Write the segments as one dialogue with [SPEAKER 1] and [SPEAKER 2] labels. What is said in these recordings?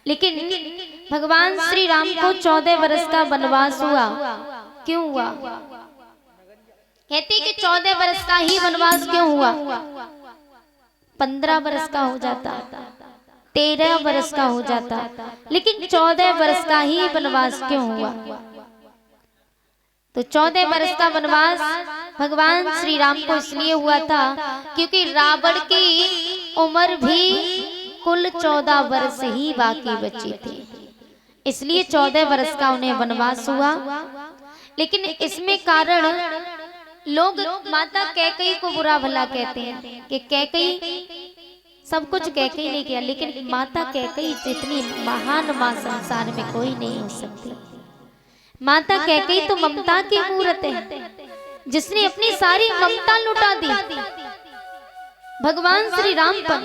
[SPEAKER 1] लेकिन भगवान श्री राम को 14 वर्ष का वनवास हुआ। क्यों हुआ? कहते कि 14 वर्ष का ही वनवास क्यों हुआ? 15 वर्ष का हो जाता, 13 वर्ष का हो जाता, लेकिन 14 वर्ष का ही वनवास क्यों हुआ? तो 14 वर्ष का वनवास भगवान श्री राम को इसलिए हुआ था क्योंकि रावण की उम्र भी कुल 14 वर्ष ही बाकी बची थी, इसलिए 14 वर्ष का उन्हें वनवास हुआ। लेकिन इसमें कारण लोग माता कैकेयी को बुरा भला कहते हैं कि कैकेयी सब कुछ कैकेयी ने किया, लेकिन माता कैकेयी जितनी महान मां संसार में कोई नहीं हो सकती। माता कैकेयी तो ममता की मूर्त है, जिसने अपनी सारी ममता लुटा दी भगवान श्री राम पर।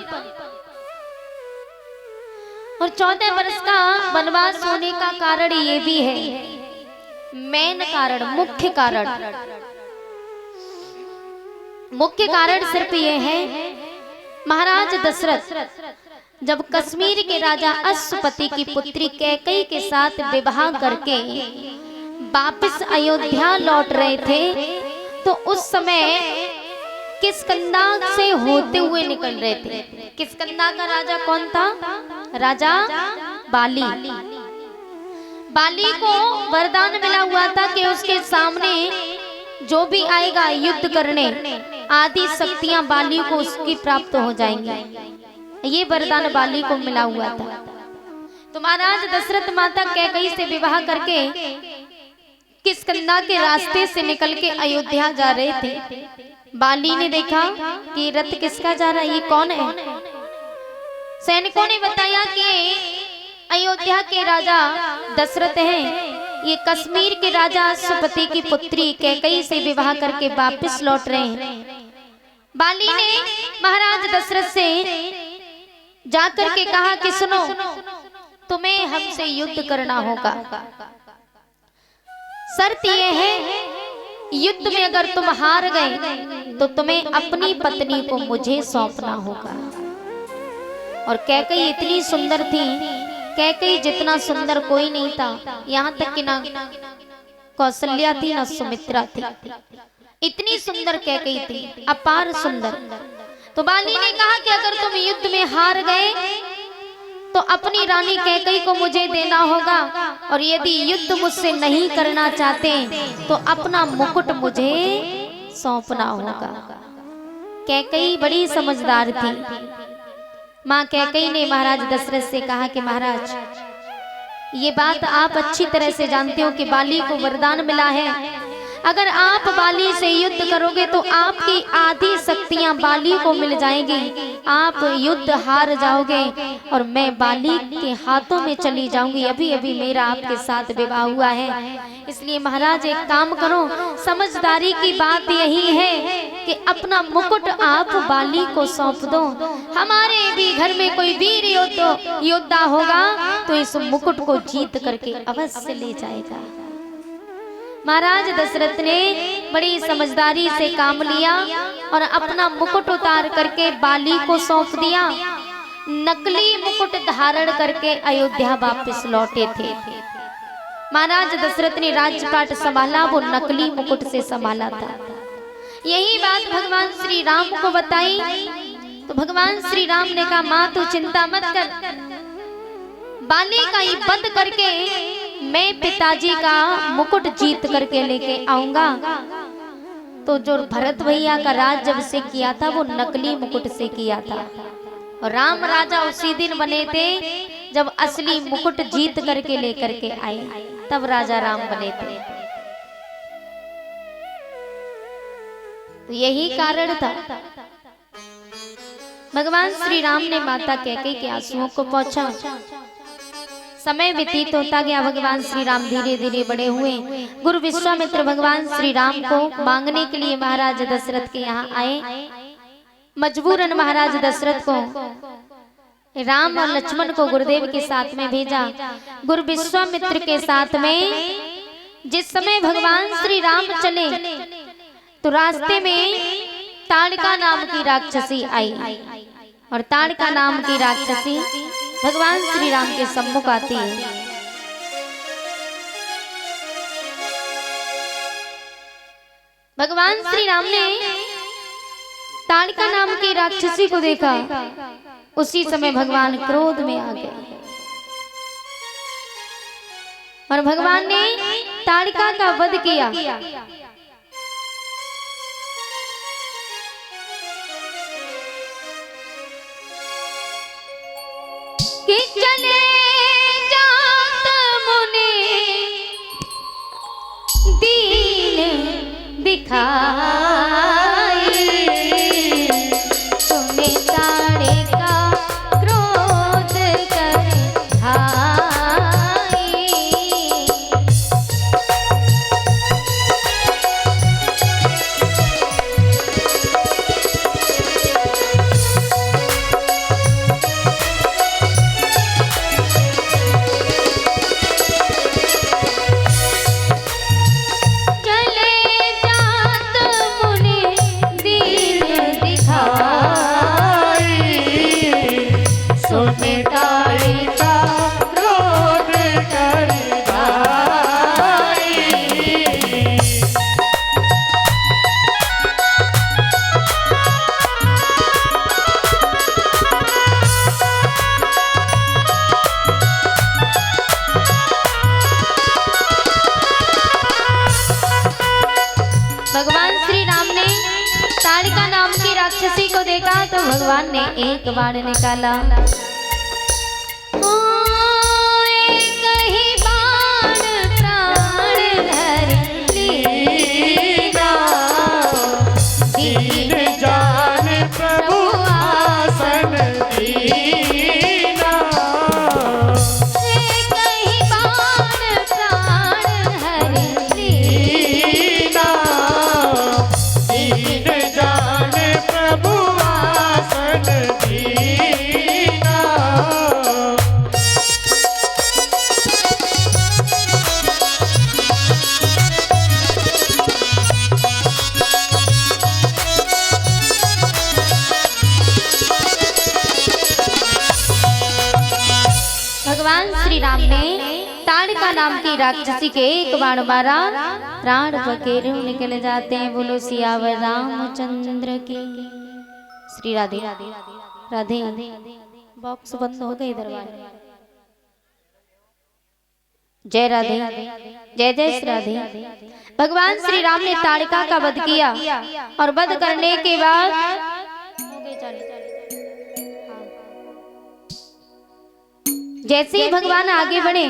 [SPEAKER 1] और 14 वर्ष का वनवास होने का कारण ये भी है, मेन कारण, मुख्य कारण सिर्फ ये है, महाराज दशरथ जब कश्मीर के राजा अश्वपति की पुत्री कैकेयी के साथ विवाह करके वापस अयोध्या लौट रहे थे, तो उस समय किष्किंधा से होते हुए निकल रहे थे। किष्किंधा का राजा कौन था? राजा बाली। बाली को वरदान मिला हुआ था कि उसके सामने जो भी आएगा युद्ध करने, आदि शक्तियां बाली को उसकी प्राप्त हो जाएंगी। ये वरदान बाली को मिला हुआ था। तो महाराज दशरथ माता कैकेयी से विवाह करके किष्किंधा के रास्ते से निकल के अयोध्या जा रहे थे। बाली ने देखा कि रथ किसका जा रहा है, ये कौन है? सैनिकों ने बताया कि अयोध्या के राजा दशरथ हैं, ये कश्मीर के राजा अश्वपति की पुत्री कैकेयी से विवाह करके वापस लौट रहे हैं। बाली ने महाराज दशरथ से जाकर के कहा कि सुनो, तुम्हें हमसे युद्ध करना होगा। शर्त यह है, युद्ध में अगर तुम हार गए तो तुम्हें अपनी पत्नी को मुझे सौंपना होगा। और कैकेयी इतनी सुंदर थी, कैकेयी जितना सुंदर कोई नहीं था, यहाँ तक कि ना कौशल्या थी ना सुमित्रा थी, इतनी सुंदर कैकेयी थी, अपार सुंदर। तो बाली ने कहा कि अगर तुम युद्ध में हार गए तो अपनी रानी कैकेयी को मुझे देना होगा, और यदि युद्ध मुझसे नहीं करना चाहते तो अपना मुकुट मुझे सौंपना होगा। कैकेयी बड़ी समझदार थी। मां कैकेयी ने महाराज दशरथ से कहा कि महाराज, ये बात आप अच्छी तरह से जानते हो कि बाली को वरदान मिला है, अगर आप बाली से युद्ध करोगे तो आपकी आधी शक्तियां बाली को मिल जाएंगी, आप युद्ध हार जाओगे और मैं बाली के हाथों में चली जाऊंगी। अभी अभी मेरा आपके साथ विवाह हुआ है, इसलिए महाराज एक काम करो, समझदारी की बात यही है कि अपना मुकुट आप बाली को सौंप दो। हमारे भी घर में कोई वीर योद्धा होगा तो इस मुकुट को जीत करके अवश्य ले जाएगा। महाराज दशरथ ने बड़ी समझदारी से काम लिया और अपना मुकुट उतार करके बाली को सौंप दिया। नकली मुकुट धारण करके अयोध्या वापस लौटे थे। महाराज दशरथ ने राजपाट संभाला, वो नकली मुकुट से संभाला था। यही बात भगवान श्री राम को बताई तो भगवान श्री राम ने कहा, माँ तू चिंता मत कर, बाली का ही बंद करके मैं पिताजी का मुकुट जीत करके लेके आऊंगा। तो जो भरत भैया का राज जब से किया था वो नकली मुकुट से किया था, और राम राजा उसी दिन बने थे जब असली मुकुट जीत करके लेकर के आए, तब राजा राम बने थे। तो यही कारण था। भगवान श्री राम ने माता कैकेयी के आंसुओं को पोंछा। समय व्यतीत होता गया, भगवान श्री राम धीरे धीरे बड़े हुए। गुरु विश्वामित्र भगवान श्री राम को मांगने के लिए महाराज दशरथ के यहाँ आए। मजबूरन महाराज दशरथ को राम और लक्ष्मण को गुरुदेव के साथ में भेजा। गुरु विश्वामित्र के साथ में जिस समय भगवान श्री राम चले तो रास्ते में ताड़का नाम की राक्षसी आई, और ताड़का नाम की राक्षसी भगवान श्री राम के सम्मुख आती है। भगवान श्री राम ने ताड़का नाम की राक्षसी को देखा। उसी समय भगवान क्रोध में आ गए और भगवान ने ताड़का का वध किया। कि चले जात मुने दीन दिखाई, तुमने ताड़े का क्रोध कर हाई। भगवान श्री राम ने ताड़का नाम की राक्षसी को देखा तो भगवान ने एक बाण निकाला। एक ही बाण प्राण धर लीना, दीन जान प्रभु आसन दीना। एक ही बाण प्राण धर लीना,
[SPEAKER 2] दीन जान प्रभु आसन दीना।
[SPEAKER 1] भगवान श्री राम ने ताड़का नाम की राक्षसी के एक बाण मारा, प्राण पखेरु निकल जाते हैं। बोलो सियावर रामचंद्र की। श्री राधे राधे। बॉक्स बंद हो गए दरबार। जय राधे, जय जय श्री राधे। भगवान श्री राम ने ताड़का का वध किया और वध करने के बाद जैसे ही भगवान आगे बढ़े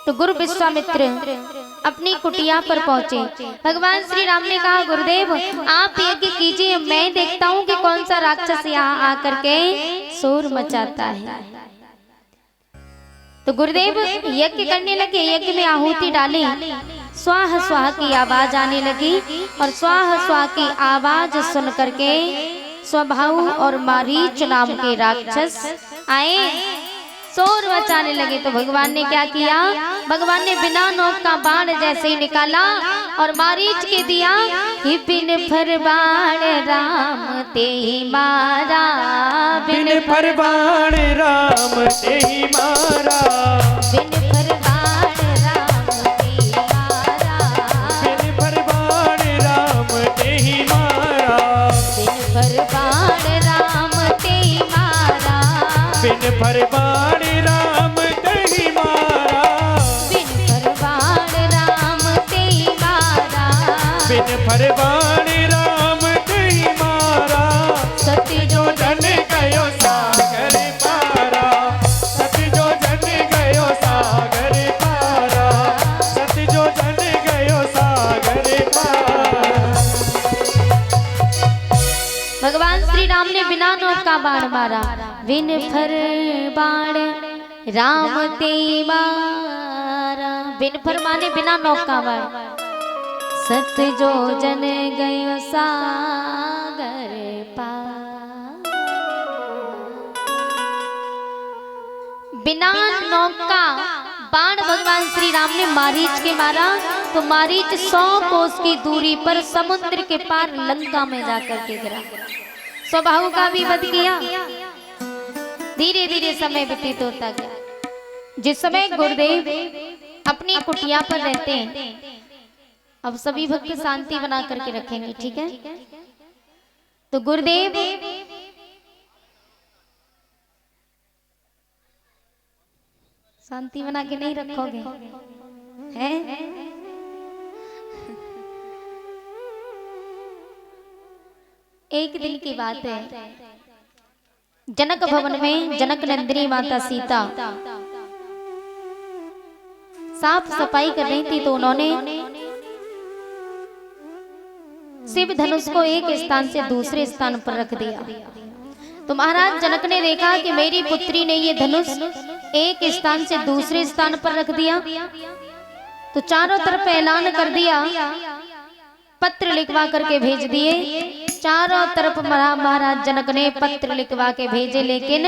[SPEAKER 1] तो गुरु विश्वामित्र अपनी कुटिया पर पहुंचे। भगवान श्री राम ने कहा, गुरुदेव आप यज्ञ कीजिए, मैं देखता हूँ कि कौन सा राक्षस यहाँ आकर के शोर मचाता है। तो गुरुदेव यज्ञ करने लगे। यज्ञ में आहुति डाली, स्वाहा स्वाहा की आवाज आने लगी और स्वाहा स्वाहा की आवाज सुन करके स्वभाव और मारीच नाम के राक्षस आए, शोर मचाने लगे। तो भगवान ने क्या किया? भगवान ने बिना नोक का बाण जैसे ही निकाला और मारीच के दिया। ही बिन फर बाण राम ते ही मारा,
[SPEAKER 2] बिन फर बाण राम ते ही मारा,
[SPEAKER 1] बिन फर बाण राम ते ही मारा,
[SPEAKER 2] बिन फर बाण राम ते ही मारा,
[SPEAKER 1] बिन फर बाण राम ते ही मारा,
[SPEAKER 2] बिन फर बाण राम ते ही मारा,
[SPEAKER 1] बिन फर बाण राम ते ही मारा,
[SPEAKER 2] बिन फर बाण राम ते ही मारा।
[SPEAKER 1] सत्य
[SPEAKER 2] जो जन गयो सागर पारा, सत्य जो जन गयो सागर पारा, सत्य जो जन गयो सागर पारा।
[SPEAKER 1] भगवान श्री राम ने बिना नोक का बाण मारा। बिन फर बाण राम ते मारा, बिन फर माने बिना नोक का बाण। सत जो जन गयो सागर पार, बिना नोक का बाण भगवान श्री राम ने मारीच के मारा तो मारीच 100 कोस की दूरी पर समुद्र के पार लंका में जाकर के गिरा। स्वभाव का भी वध किया। धीरे धीरे समय व्यतीत होता गया। जिस समय गुरुदेव अपनी कुटिया पर रहते हैं, अब सभी भक्त शांति बना करके रखेंगे, ठीक है। तो गुरुदेव शांति बना के नहीं रखोगे हैं? एक दिन की बात है, जनक भवन में जनक नंदिनी माता सीता साफ सफाई कर रही थी, तो उन्होंने शिव धनुष को एक स्थान से दूसरे स्थान पर रख दिया। तो महाराज जनक ने देखा कि मेरी पुत्री ने ये धनुष एक स्थान से दूसरे स्थान पर रख दिया, तो चारों तरफ ऐलान कर दिया, पत्र लिखवा करके भेज दिए। चारों तरफ महाराज जनक ने पत्र लिखवा के भेजे, लेकिन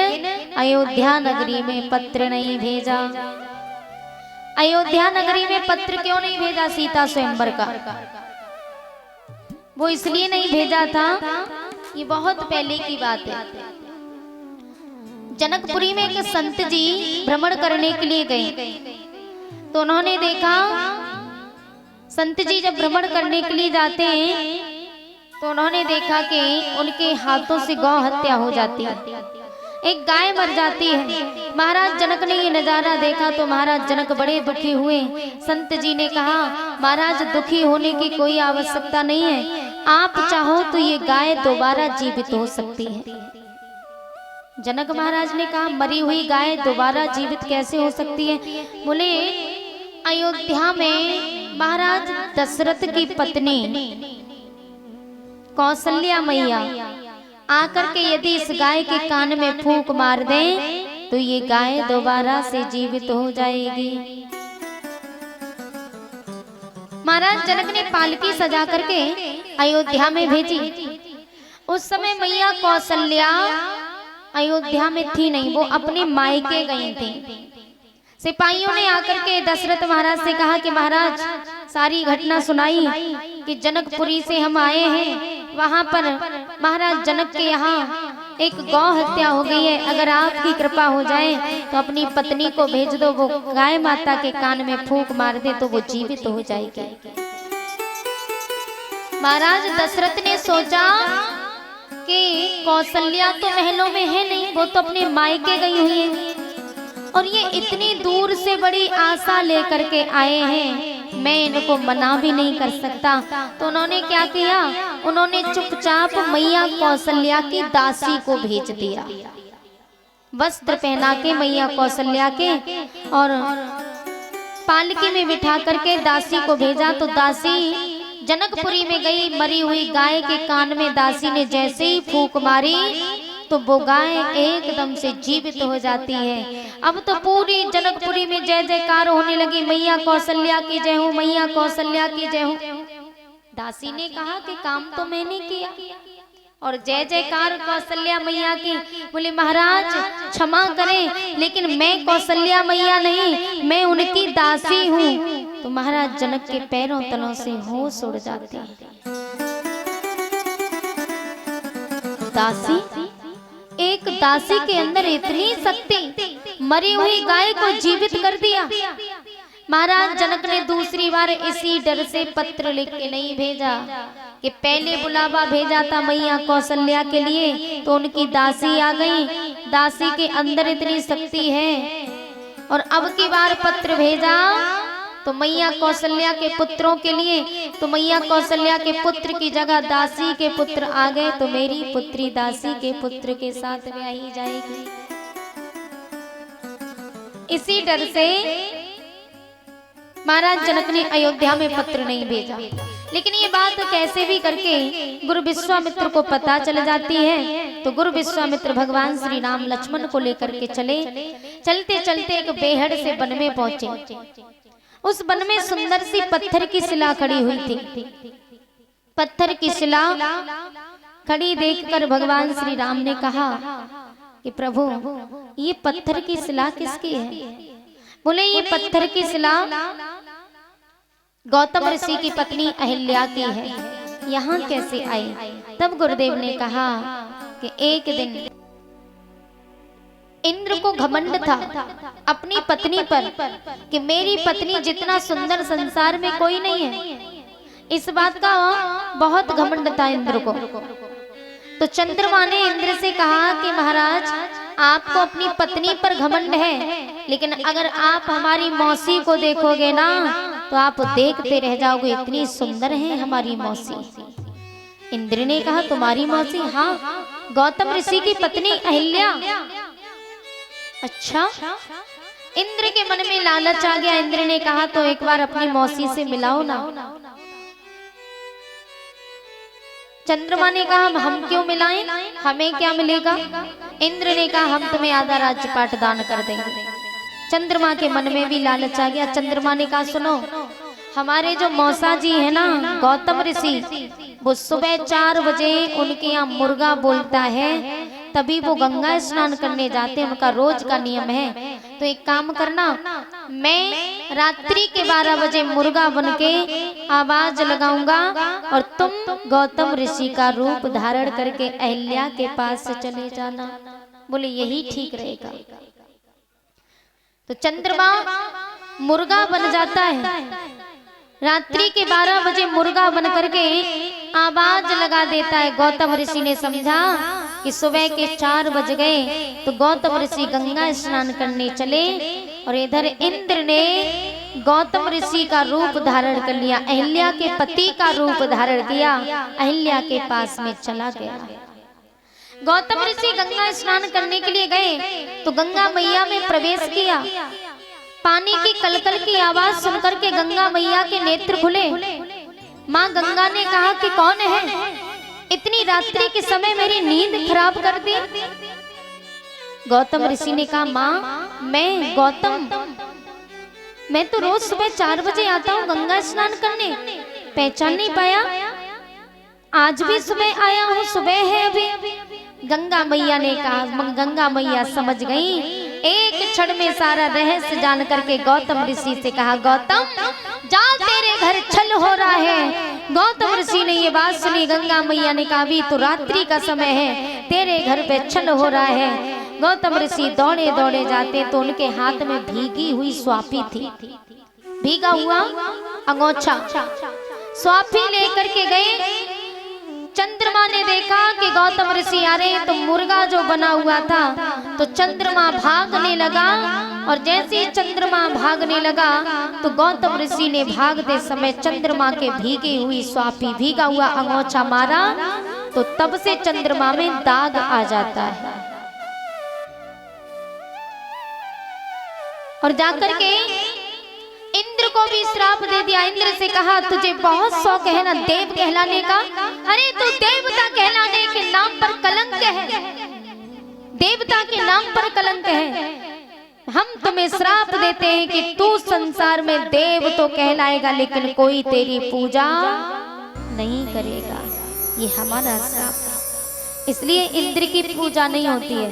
[SPEAKER 1] अयोध्या नगरी में पत्र नहीं भेजा। अयोध्या नगरी में पत्र क्यों नहीं भेजा? सीता स्वयंवर का वो इसलिए नहीं भेजा था, ये बहुत पहले की बात है। जनकपुरी में एक संत जी भ्रमण करने के लिए गए, तो उन्होंने देखा संत जी जब भ्रमण करने के लिए जाते हैं, तो उन्होंने देखा कि उनके हाथों से गौ हत्या हो जाती है, एक गाय मर जाती है। महाराज जनक ने ये नजारा देखा तो महाराज जनक बड़े दुखी हुए। संत जी ने कहा, महाराज दुखी होने की कोई आवश्यकता नहीं है, आप चाहो तो ये गाय दोबारा जीवित हो सकती है। जनक महाराज ने कहा, मरी हुई गाय दोबारा जीवित कैसे हो सकती है? बोले, अयोध्या में महाराज दशरथ की पत्नी कौशल्या मैया आकर के यदि इस गाय के कान में फूंक मार दें तो ये गाय दोबारा से जीवित हो जाएगी। महाराज जनक ने पालकी सजा करके अयोध्या में भेजी। उस समय मैया कौशल्या अयोध्या में थी नहीं, वो अपने मायके गई थी। सिपाहियों ने आकर के दशरथ महाराज से कहा कि महाराज सारी घटना सुनाई कि जनकपुरी से हम आए हैं, वहां पर महाराज जनक के यहाँ एक गौ हत्या हो गई है, अगर आपकी कृपा हो जाए तो अपनी पत्नी को भेज दो, वो गाय माता के कान में फूंक मार दे तो वो जीवित हो जाएगी। महाराज दशरथ ने सोचा कि कौशल्या तो महलों में है नहीं, वो तो अपने मायके गई हुई है, और ये इतनी दूर से बड़ी आशा लेकर के आए हैं, मैं इनको मना भी नहीं कर सकता। तो उन्होंने क्या किया, उन्होंने चुपचाप मैया कौशल्या की दासी को भेज दिया, वस्त्र पहना के मैया कौशल्या के, और पालकी में बिठा करके दासी को भेजा। तो दासी जनकपुरी में गई, मरी हुई गाय के कान में दासी ने जैसे ही फूंक मारी तो वो गाय एकदम से जीवित हो जाती है। अब तो पूरी जनकपुरी में जय जयकार होने लगी, मैया कौशल्या की जय हो, मैया कौशल्या की जय हो। दासी ने कहा कि काम तो मैंने किया, और जय जयकार कौशल्या मैया की। बोले, महाराज क्षमा करें, लेकिन मैं कौशल्या मैया नहीं, मैं उनकी दासी हूँ। तो महाराज जनक के पैरों तलों से होश उड़ जाती है। दासी, एक दासी के अंदर इतनी शक्ति, मरी हुई गाय को जीवित कर दिया। महाराज जनक ने दूसरी बार इसी डर से पत्र लिख के नहीं भेजा कि पहले बुलावा भेजा था मैया कौशल्या के लिए, तो उनकी दासी आ गई, दासी के अंदर इतनी शक्ति है, और अब की बार पत्र भेजा तो मैया कौशल्या के पुत्रों के लिए, तो मैया कौशल्या के पुत्र की जगह दासी के पुत्र आ गए, तो मेरी पुत्री दासी के पुत्र के साथ ब्याही जाएगी। इसी डर से महाराज जनक ने अयोध्या में पत्र नहीं भेजा। लेकिन ये बात कैसे भी करके गुरु विश्वामित्र को पता चल जाती है, तो गुरु विश्वामित्र भगवान श्री राम लक्ष्मण को लेकर के चले। चलते चलते एक बेहड़ से वन में पहुंचे। उस वन में सुंदर सी पत्थर की शिला खड़ी हुई थी। पत्थर की शिला खड़ी देखकर भगवान श्री राम ने कहा कि प्रभु, ये पत्थर की शिला किसकी है? बोले, ये पत्थर की शिला गौतम ऋषि की पत्नी अहिल्या की है, यहाँ कैसे आई? तब गुरुदेव ने कहा कि इंद्र को घमंड था अपनी पत्नी पर कि मेरी पत्नी जितना सुंदर संसार में कोई नहीं है। इस बात का बहुत घमंड था इंद्र को। तो चंद्रमा ने इंद्र से कहा कि महाराज, आपको अपनी पत्नी पर घमंड है, लेकिन अगर आप हमारी मौसी को देखोगे ना तो आप देखते रह जाओगे, इतनी सुंदर है हमारी मौसी। इंद्र ने कहा, तुम्हारी मौसी? हाँ, गौतम ऋषि की पत्नी अहिल्या। अच्छा। इंद्र के मन में लालच आ गया। इंद्र ने कहा, तो एक बार अपनी मौसी से मिलाओ ना। चंद्रमा ने कहा, हम क्यों मिलाएं, हमें क्या मिलेगा? इंद्र ने कहा, हम तुम्हें आधा राज्यपाट दान कर देंगे। चंद्रमा के मन में भी लालच आ गया। चंद्रमा ने कहा, सुनो, हमारे जो मौसा जी है ना गौतम ऋषि, वो सुबह 4 बजे उनके यहाँ मुर्गा बोलता है, तभी वो गंगा स्नान करने जाते हैं, उनका रोज का नियम है। तो एक काम करना, मैं रात्रि के 12 बजे मुर्गा बनके आवाज लगाऊंगा और तुम गौतम ऋषि का रूप धारण करके अहिल्या के पास से चले जाना। बोले यही ठीक रहेगा। तो चंद्रमा मुर्गा बन जाता है, रात्रि के 12 बजे मुर्गा बन करके आवाज लगा देता है। गौतम ऋषि ने समझा कि सुबह के 4 बज गए, तो गौतम ऋषि गंगा स्नान करने चले और इधर इंद्र ने गौतम ऋषि का रूप धारण कर लिया, अहिल्या के पति का रूप धारण किया, अहिल्या के पास में चला गया। गौतम ऋषि गंगा स्नान करने के लिए गए तो गंगा मैया में प्रवेश किया। पानी की कलकल की आवाज सुनकर के गंगा मैया के नेत्र खुले। माँ गंगा ने कहा कि कौन है, इतनी रात्रि के समय मेरी नींद खराब कर दी। गौतम ऋषि ने कहा, माँ मैं गौतम, मैं तो रोज सुबह 4 बजे आता हूँ गंगा स्नान करने, पहचान नहीं पाया? आज भी सुबह आया हूँ, सुबह है अभी। गंगा मैया ने कहा, गंगा मैया समझ गई। एक क्षण में सारा रहस्य जान करके गौतम ऋषि से कहा, गौतम जा, तेरे घर छल हो रहा है। गौतम ऋषि ने ये बात सुनी। गंगा मैया ने कहा, अभी तो रात्रि का समय है, तेरे घर पे छल हो रहा है। गौतम ऋषि दौड़े दौड़े जाते तो उनके हाथ में भीगी हुई स्वापी थी, भीगा हुआ अंगोछा। स्वापी लेकर के गए। चंद्रमा ने देखा कि गौतम ऋषि आ रहे, तो मुर्गा जो बना हुआ था, तो चंद्रमा भागने लगा। और जैसे ही चंद्रमा भागने लगा तो गौतम ऋषि ने भागते समय चंद्रमा के भीगी हुई स्वापी, भीगा हुआ अंगोछा मारा, तो तब से चंद्रमा में दाग आ जाता है। और जाकर के इंद्र को भी श्राप दे दिया। इंद्र से कहा, तुझे बहुत शौक है ना देव कहलाने का, अरे तू देवता कहलाने के नाम पर कलंक है, देवता के नाम पर कलंक है। हम तुम्हें श्राप देते हैं कि तू संसार में देव तो कहलाएगा, लेकिन कोई तेरी पूजा नहीं करेगा। ये हमारा श्राप है, इसलिए इंद्र की पूजा नहीं होती है।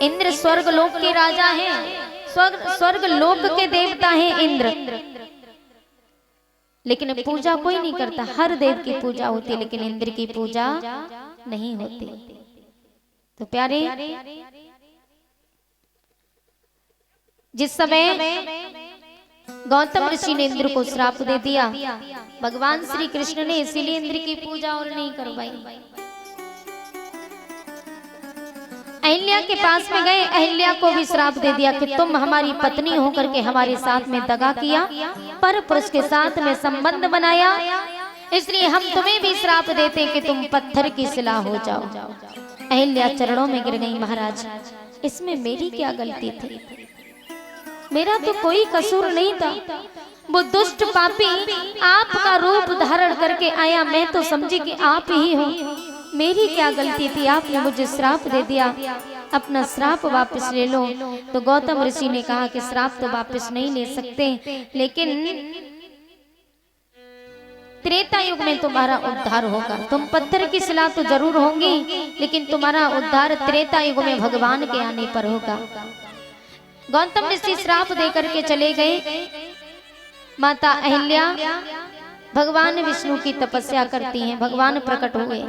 [SPEAKER 1] इंद्र स्वर्ग लोक के राजा हैं, स्वर्ग लोक के देवता हैं इंद्र, लेकिन पूजा कोई नहीं करता। हर देव की पूजा होती है, लेकिन इंद्र की पूजा नहीं होती। तो प्यारे, जिस समय गौतम ऋषि ने इंद्र को श्राप दे दिया, भगवान श्री कृष्ण ने इसीलिए इंद्र की पूजा और नहीं करवाई। अहिल्या के पास में गए, अहिल्या को भी श्राप दे दिया कि तुम हमारी पत्नी होकर के हमारे साथ में दगा किया, पर पुरुष के साथ में संबंध बनाया, इसलिए हम तुम्हें भी श्राप देते कि तुम पत्थर की शिला हो जाओ। अहिल्या चरणों में गिर गई, महाराज इसमें मेरी क्या गलती थी, मेरा तो कोई कसूर नहीं था। वो दुष्ट पापी आपका रूप धारण करके आया, मैं तो समझी कि आप ही हो, मेरी क्या गलती थी, आपने मुझे श्राप दे दिया, अपना श्राप वापस ले लो। तो गौतम ऋषि ने कहा कि श्राप तो वापस नहीं ले सकते, लेकिन त्रेता युग में तुम्हारा उद्धार होगा। तुम पत्थर की शिला तो जरूर होंगी, लेकिन तुम्हारा उद्धार त्रेता युग में भगवान के आने पर होगा। गौतम ऋषि श्राप देकर के चले गए। माता अहिल्या भगवान विष्णु की तपस्या करती हैं, भगवान प्रकट हुए।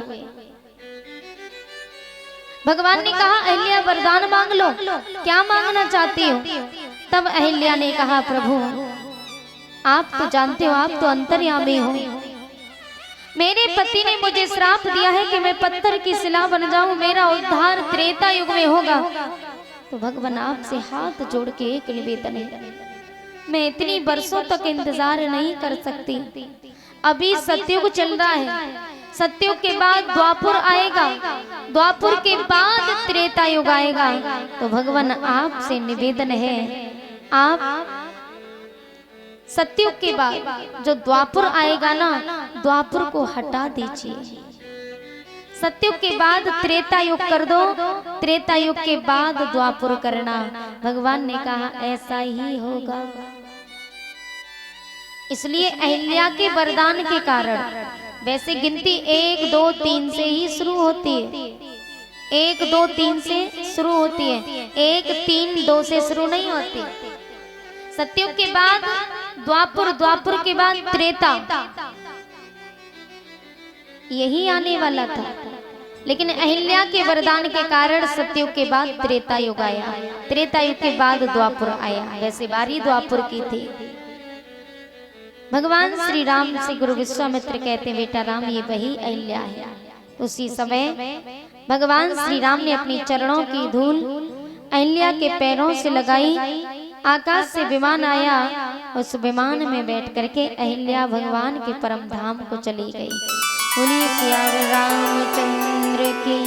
[SPEAKER 1] भगवान ने कहा अहिल्या वरदान मांग लो, क्या मांगना चाहती हो? तब अहिल्या ने कहा प्रभु आप तो जानते हो, आप तो अंतर्यामी हो। मेरे पति ने मुझे श्राप दिया है कि मैं पत्थर की शिला बन जाऊं, मेरा उद्धार त्रेता युग में होगा। तो भगवान आपसे हाथ जोड़ के एक निवेदन है, मैं इतनी वर्षों तक इंतजार नहीं कर सकती। अभी सतयुग चल रहा है, सतयुग के बाद द्वापुर आएगा, द्वापुर के बाद त्रेता युग आएगा। तो भगवान आपसे निवेदन है, आप सतयुग के बाद जो द्वापुर आएगा ना, द्वापुर को हटा दीजिए। सतयुग के बाद त्रेता युग कर दो, त्रेता युग के बाद द्वापुर करना। भगवान ने कहा ऐसा ही होगा। इसलिए अहिल्या के वरदान के कारण, वैसे गिनती 1 2 3 से ही शुरू होती है, 1 2 3 से शुरू होती है, 1 3 2 से शुरू नहीं होती। सतयुग के बाद द्वापुर, द्वापुर के बाद त्रेता, यही आने वाला था। लेकिन अहिल्या के वरदान के कारण सतयुग के बाद त्रेता युग आया, त्रेता युग के बाद द्वापुर आया। वैसे बारी द्वापुर की थी। भगवान श्री राम से गुरु विश्वामित्र कहते हैं बेटा राम ये वही अहिल्या है। उसी समय भगवान श्री राम ने अपनी चरणों की धूल अहिल्या के पैरों से लगाई। आकाश से विमान आया, उस विमान में बैठ करके अहिल्या भगवान के परम धाम को चली गई। बोलिए सिया रामचंद्र की।